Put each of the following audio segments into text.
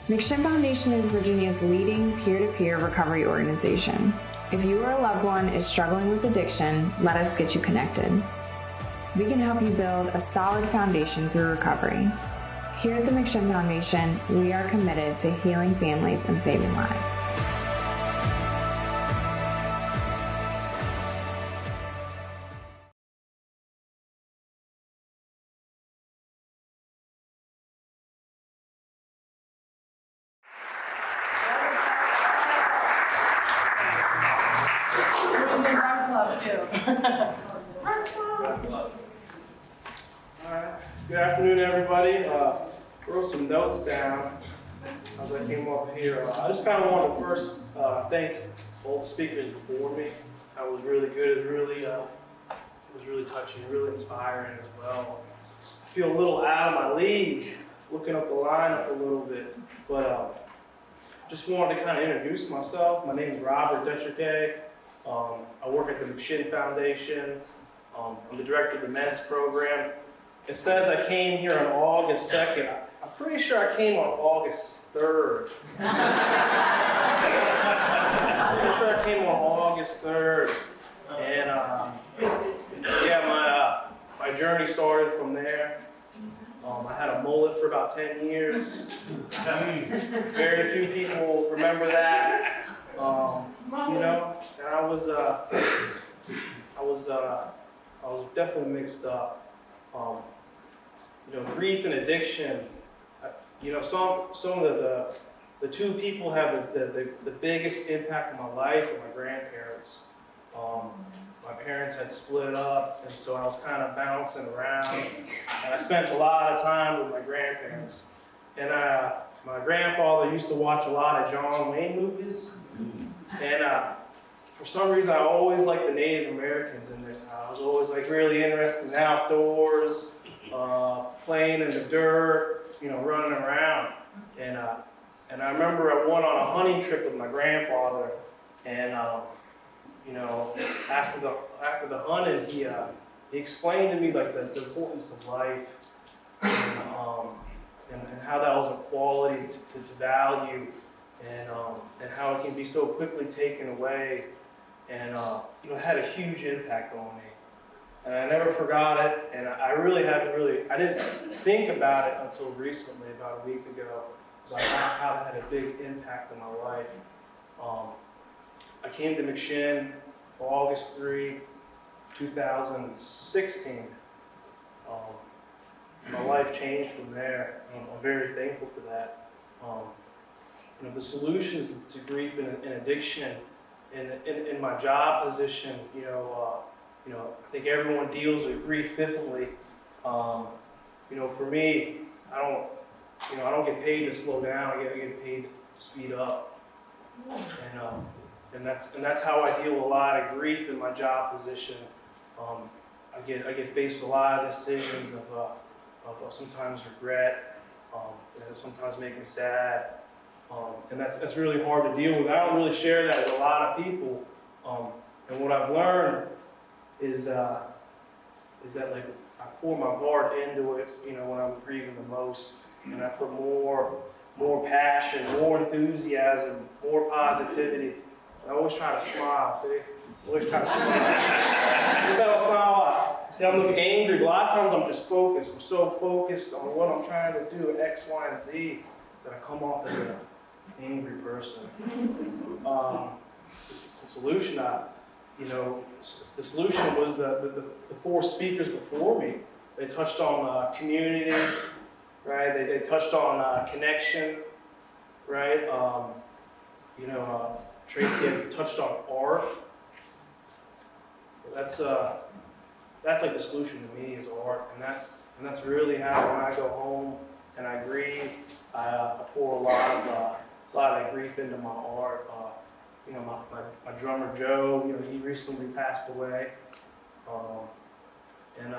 McShin Foundation is Virginia's leading peer-to-peer recovery organization. If you or a loved one is struggling with addiction, let us get you connected. We can help you build a solid foundation through recovery. Here at the McShin Foundation, we are committed to healing families and saving lives. Good afternoon, everybody. Wrote some notes down as I came up here. I just kind of want to first thank all the speakers before me. That was really good. It was really touching, really inspiring as well. I feel a little out of my league, looking up the lineup a little bit, but just wanted to kind of introduce myself. My name is Robert Triquet. I work at the McShin Foundation. I'm the director of the men's program. It says I came here on August 2nd. I'm pretty sure I came on August 3rd. I'm pretty sure I came on August 3rd. And my journey started from there. I had a mullet for about 10 years. Very few people remember that. And I was definitely mixed up. Grief and addiction. Some of the two people have the biggest impact on my life are my grandparents. My parents had split up, and so I was kind of bouncing around. And I spent a lot of time with my grandparents. And my grandfather used to watch a lot of John Wayne movies. And for some reason, I always liked the Native Americans in this house. I was always really interested in outdoors, playing in the dirt, running around. And I remember I went on a hunting trip with my grandfather, and after the hunting, he explained to me the importance of life, and how that was a quality to value, and how it can be so quickly taken away. And it had a huge impact on me, and I never forgot it. And I didn't think about it until recently, about a week ago, about how it had a big impact on my life. I came to McShin August 3, 2016. My life changed from there. I'm very thankful for that. The solutions to grief and addiction. In my job position, I think everyone deals with grief differently. For me, I don't get paid to slow down. I get paid to speed up, and that's how I deal with a lot of grief in my job position. I get faced with a lot of decisions of sometimes regret, and sometimes make me sad. And that's really hard to deal with. I don't really share that with a lot of people. And what I've learned is that I pour my heart into it, when I'm grieving the most, and I put more passion, more enthusiasm, more positivity. I always try to smile. See, always try to smile. Always have a smile. See, I'm looking angry. A lot of times I'm just focused. I'm so focused on what I'm trying to do at X, Y, and Z that I come off as an angry person. The solution, the solution was the four speakers before me. They touched on community, right? They touched on connection, right? Tracy had touched on art. That's like the solution to me is art, and that's really how when I go home and I grieve, I pour a lot of that grief into my art. My drummer Joe, he recently passed away, and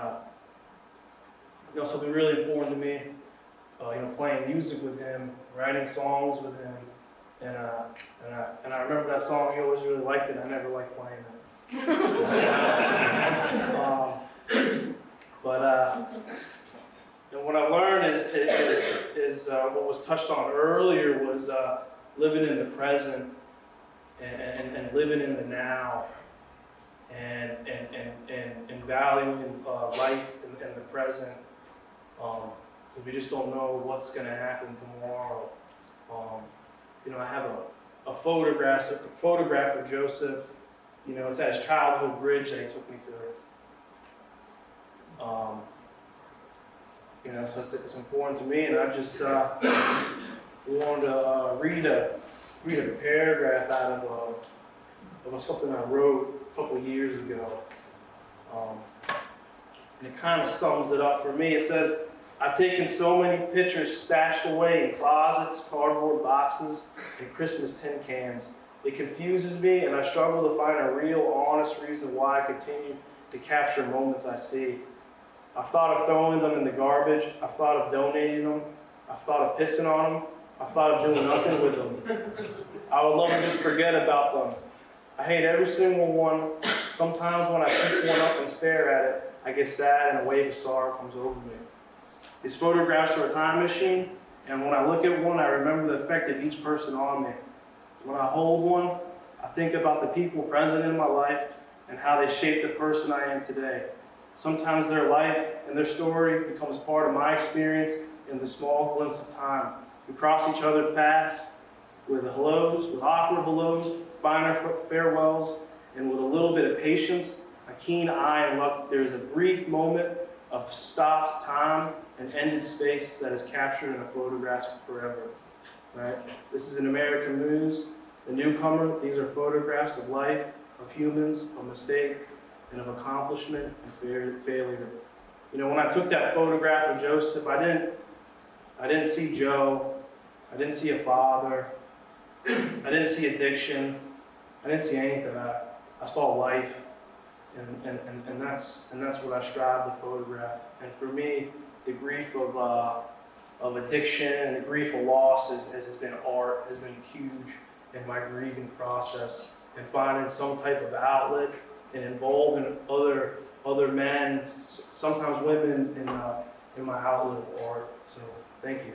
something really important to me, playing music with him, writing songs with him, and I remember that song. He always really liked it. I never liked playing it. And what I learned is what was touched on earlier was living in the present and living in the now and valuing life in the present. 'Cause we just don't know what's going to happen tomorrow. I have a photograph of Joseph. It's at his childhood bridge that he took me to. So it's important to me, and I just wanted to read a paragraph out of something I wrote a couple years ago. And it kind of sums it up for me. It says, "I've taken so many pictures stashed away in closets, cardboard boxes, and Christmas tin cans. It confuses me, and I struggle to find a real, honest reason why I continue to capture moments I see. I've thought of throwing them in the garbage. I've thought of donating them. I've thought of pissing on them. I've thought of doing nothing with them. I would love to just forget about them. I hate every single one. Sometimes when I pick one up and stare at it, I get sad and a wave of sorrow comes over me. These photographs are a time machine, and when I look at one, I remember the effect of each person on me. When I hold one, I think about the people present in my life and how they shaped the person I am today. Sometimes their life and their story becomes part of my experience in the small glimpse of time. We cross each other's paths with hellos, with awkward hellos, finer farewells, and with a little bit of patience, a keen eye, and luck, there is a brief moment of stopped time and ended space that is captured in a photograph forever." Right? This is an American Muse. The newcomer, these are photographs of life, of humans, of mistake, and of accomplishment and failure. When I took that photograph of Joseph, I didn't see Joe. I didn't see a father. I didn't see addiction. I didn't see anything. I saw life, and that's what I strive to photograph. And for me, the grief of addiction and the grief of loss has been art, has been huge in my grieving process, and finding some type of outlet and involving other men, sometimes women, in my outlet of art. So thank you.